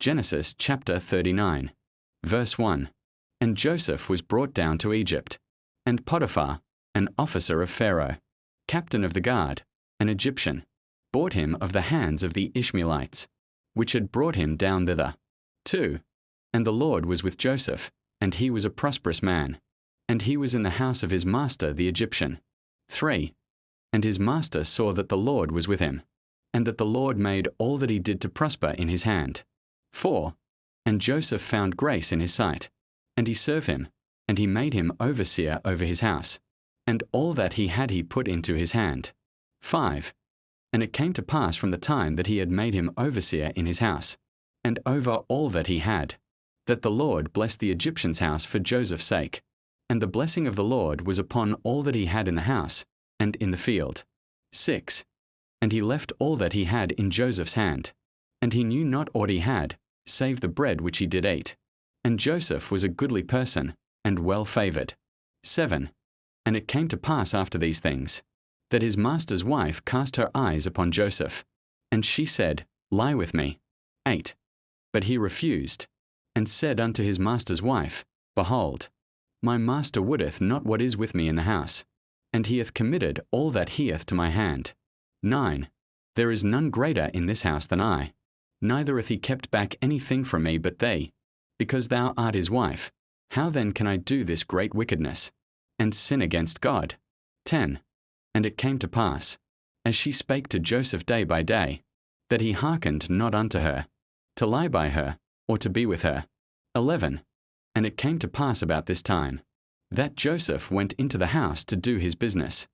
Genesis chapter 39, verse 1. And Joseph was brought down to Egypt, and Potiphar, an officer of Pharaoh, captain of the guard, an Egyptian, bought him of the hands of the Ishmaelites, which had brought him down thither. 2. And the Lord was with Joseph, and he was a prosperous man, and he was in the house of his master the Egyptian. 3. And his master saw that the Lord was with him, and that the Lord made all that he did to prosper in his hand. 4. And Joseph found grace in his sight, and he served him, and he made him overseer over his house, and all that he had he put into his hand. 5. And it came to pass from the time that he had made him overseer in his house, and over all that he had, that the Lord blessed the Egyptian's house for Joseph's sake. And the blessing of the Lord was upon all that he had in the house, and in the field. 6. And he left all that he had in Joseph's hand, and he knew not aught he had, save the bread which he did eat. And Joseph was a goodly person, and well favoured. 7. And it came to pass after these things, that his master's wife cast her eyes upon Joseph, and she said, Lie with me. 8. But he refused, and said unto his master's wife, Behold, my master wotteth not what is with me in the house, and he hath committed all that he hath to my hand. 9. There is none greater in this house than I, neither hath he kept back anything from me but thee, because thou art his wife. How then can I do this great wickedness, and sin against God? 10. And it came to pass, as she spake to Joseph day by day, that he hearkened not unto her, to lie by her, or to be with her. 11. And it came to pass about this time, that Joseph went into the house to do his business,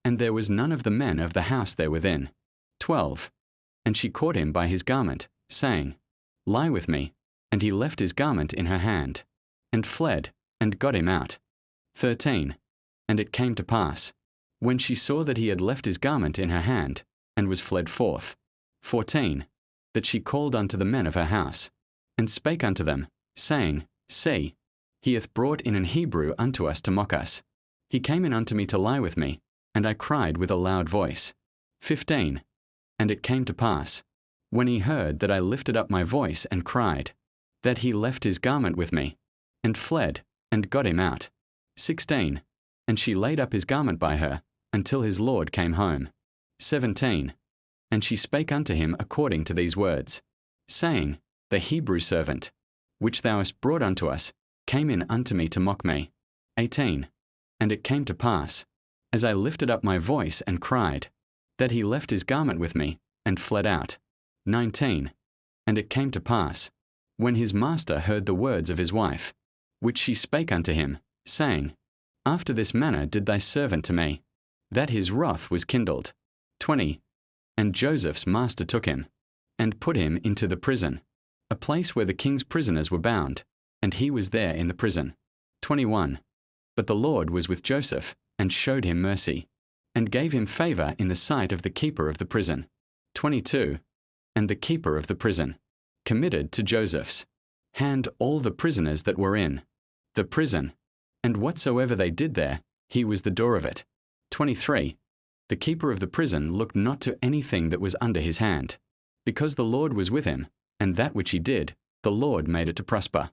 and there was none of the men of the house there within. 12. And she caught him by his garment, saying, Lie with me. And he left his garment in her hand, and fled, and got him out. 13. And it came to pass, when she saw that he had left his garment in her hand, and was fled forth. 14. That she called unto the men of her house, and spake unto them, saying, See, he hath brought in an Hebrew unto us to mock us. He came in unto me to lie with me, and I cried with a loud voice. 15. And it came to pass, when he heard that I lifted up my voice and cried, that he left his garment with me, and fled, and got him out. 16. And she laid up his garment by her, until his lord came home. 17. And she spake unto him according to these words, saying, The Hebrew servant, which thou hast brought unto us, came in unto me to mock me. 18. And it came to pass, as I lifted up my voice and cried, that he left his garment with me, and fled out. 19. And it came to pass, when his master heard the words of his wife, which she spake unto him, saying, After this manner did thy servant to me, that his wrath was kindled. 20. And Joseph's master took him, and put him into the prison, a place where the king's prisoners were bound, and he was there in the prison. 21. But the Lord was with Joseph, and showed him mercy, and gave him favour in the sight of the keeper of the prison. 22. And the keeper of the prison committed to Joseph's hand all the prisoners that were in the prison, and whatsoever they did there, he was the door of it. 23. The keeper of the prison looked not to anything that was under his hand, because the Lord was with him, and that which he did, the Lord made it to prosper.